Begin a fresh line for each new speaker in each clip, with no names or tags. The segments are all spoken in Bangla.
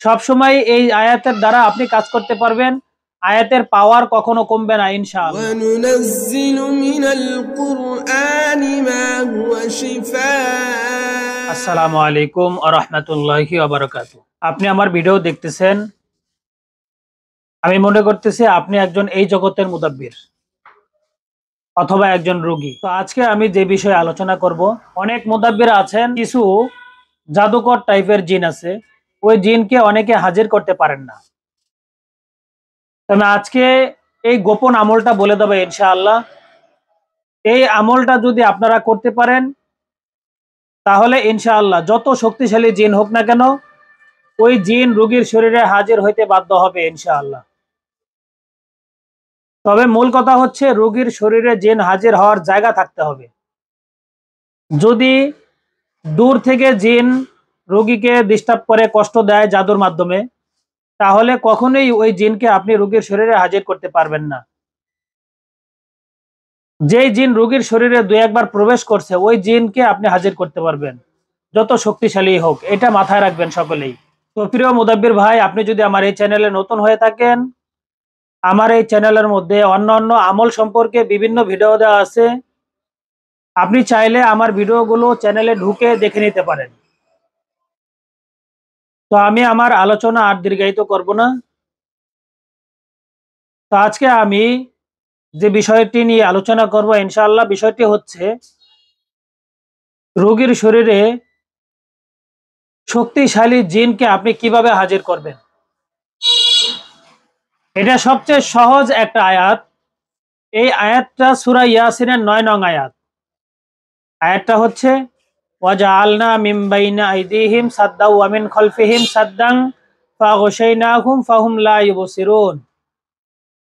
সব সময় এই আয়াতের দ্বারা আপনি কাজ করতে পারবেন। আয়াতের পাওয়ার কখনো কমবে না ইনশাআল্লাহ।
ওয়ানুনাজ্জিলু মিনাল কুরআনি মা হুয়া শিফাআ।
আসসালামু আলাইকুম ওয়া রাহমাতুল্লাহি ওয়া বারাকাতুহু। আপনি আমার ভিডিও দেখতেছেন, আমি মনে করতেছি আপনি একজন এই জগতের মুদাব্বির অথবা একজন রোগী। তো আজকে আমি যে বিষয়ে আলোচনা করব, অনেক মুদাব্বির আছেন, কিছু জাদুকর টাইপের জিন আছে, ওই জিনকে অনেকে হাজির করতে পারেন না। তবে আজকে এই গোপন আমলটা বলে দেবো ইনশাআল্লাহ। এই আমলটা যদি আপনারা করতে পারেন তাহলে ইনশাআল্লাহ যত শক্তিশালী জিন হোক না কেন, ওই জিন রোগীর শরীরে হাজির হইতে বাধ্য হবে ইনশাআল্লাহ। তবে মূল কথা হচ্ছে রোগীর শরীরে জিন হাজির হওয়ার জায়গা থাকতে হবে। যদি দূর থেকে জিন রোগীকে ডিস্টার্ব করে, কষ্ট দেয় জাদুর মাধ্যমে, তাহলে কখনোই ওই জিনকে আপনি রোগীর শরীরে হাজির করতে পারবেন না। যেই জিন রোগীর শরীরে দুই একবার প্রবেশ করছে, ওই জিনকে আপনি হাজির করতে পারবেন, যত শক্তিশালী হোক। এটা মাথায় রাখবেন সকলেই। তো প্রিয় মুদাব্বির ভাই, আপনি যদি আমার এই চ্যানেলে নতুন হয়ে থাকেন, আমার এই চ্যানেলের মধ্যে অন্যান্য আমল সম্পর্কে বিভিন্ন ভিডিও দেওয়া আছে। আপনি চাইলে আমার ভিডিওগুলো চ্যানেলে ঢুকে দেখে নিতে পারেন। তো আমি আমার আলোচনা আর দীর্ঘায়িত করব না। তো আজকে আমি যে বিষয়টি নিয়ে আলোচনা করব ইনশাআল্লাহ, বিষয়টি হচ্ছে রোগীর শরীরে শক্তিশালী জিনকে আপনি কিভাবে হাজির করবেন। এটা সবচেয়ে সহজ একটা আয়াত। এই আয়াতটা সূরা ইয়াসিনের 9 নং আয়াত। আয়াতটা হচ্ছে ওয়াজআলনা মিন বাইনা আইদিহিম সাদ্দাও ওয়া মিন খালফিহিম সাদ্দান ফাগশাইনাহুম ফাহুম লা ইউবসিরুন।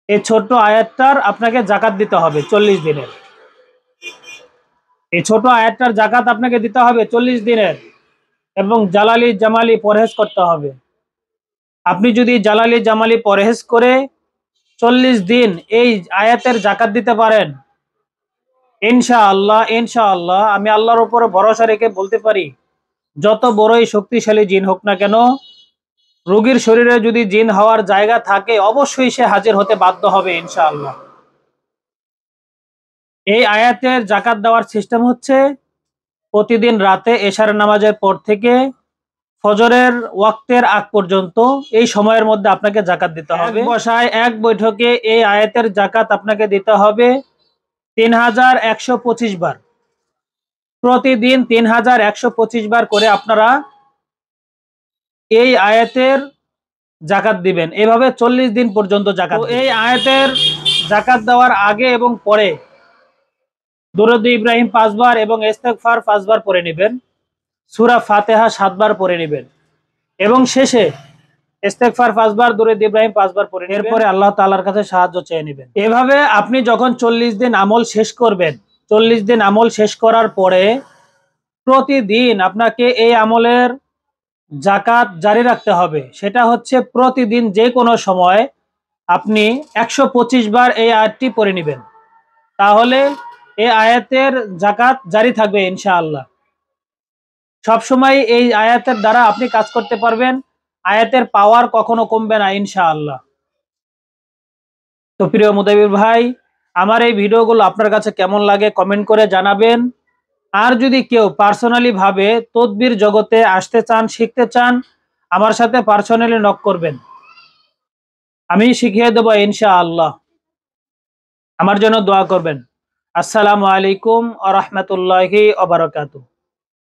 এই ছোট আয়াতটার আপনাকে যাকাত দিতে হবে 40 দিনের। এই ছোট আয়াতটার যাকাত আপনাকে দিতে হবে 40 দিনের, এবং জালালি জামালি পরহেজ করতে হবে। আপনি যদি জালালি জামালি পরহেজ করে 40 দিন এই আয়াতের যাকাত দিতে পারেন, ইনশাআল্লাহ ইনশাআল্লাহ আমি আল্লাহর উপরে ভরসা রেখে বলতে পারি, যত বড়ই শক্তিশালী জিন হোক না কেন, রোগীর শরীরে যদি জিন হওয়ার জায়গা থাকে অবশ্যই সে হাজির হতে বাধ্য হবে ইনশাআল্লাহ। এই আয়াতের যাকাত দেওয়ার সিস্টেম হচ্ছে প্রতিদিন রাতে এশার নামাজের পর থেকে ফজরের ওয়াক্তের আগ পর্যন্ত এই সময়ের মধ্যে আপনাকে যাকাত দিতে হবে। বসায় এক বৈঠকে এই আয়াতের যাকাত আপনাকে দিতে হবে 3125 বার। প্রতিদিন 3125 বার করে আপনারা এই আয়াতের যাকাত দিবেন। এভাবে 40 দিন পর্যন্ত যাকাত। এই আয়াতের যাকাত দেওয়ার আগে এবং পরে দুরূদ ইব্রাহিম 5 বার এবং ইস্তেগফার 5 বার পড়ে নেবেন। সূরা ফাতিহা 7 বার পড়ে নেবেন, এবং শেষে ইস্তেগফার 5 বার, দুরূদ ইব্রাহিম 5 বার পড়ে নেবেন। এরপরে আল্লাহ তাআলার কাছে সাহায্য চেয়ে নেবেন। এভাবে আপনি যখন 40 দিন আমল শেষ করবেন, 40 দিন আমল শেষ করার পরে প্রতিদিন আপনাকে এই আমলের যাকাত জারি রাখতে হবে। সেটা হচ্ছে প্রতিদিন যে কোনো সময় আপনি 125 বার এই আয়াতটি পড়ে নেবেন, তাহলে এই আয়াতের যাকাত জারি থাকবে ইনশাআল্লাহ। সবসময় এই আয়াতের দ্বারা আপনি কাজ করতে পারবেন। আয়াতের পাওয়ার কখনো কমবে না ইনশাআল্লাহ। তো প্রিয় মুদাব্বির ভাই, আমার এই ভিডিওগুলো আপনার কাছে কেমন লাগে কমেন্ট করে জানাবেন। আর যদি কেউ পার্সোনালি ভাবে তদবির জগতে আসতে চান, শিখতে চান, আমার সাথে পার্সোনালি নক করবেন, আমি শিখিয়ে দেবো ইনশাআল্লাহ। আমার জন্য দোয়া করবেন। আসসালামু আলাইকুম ওয়া রাহমাতুল্লাহি ওয়া বারাকাতুহু।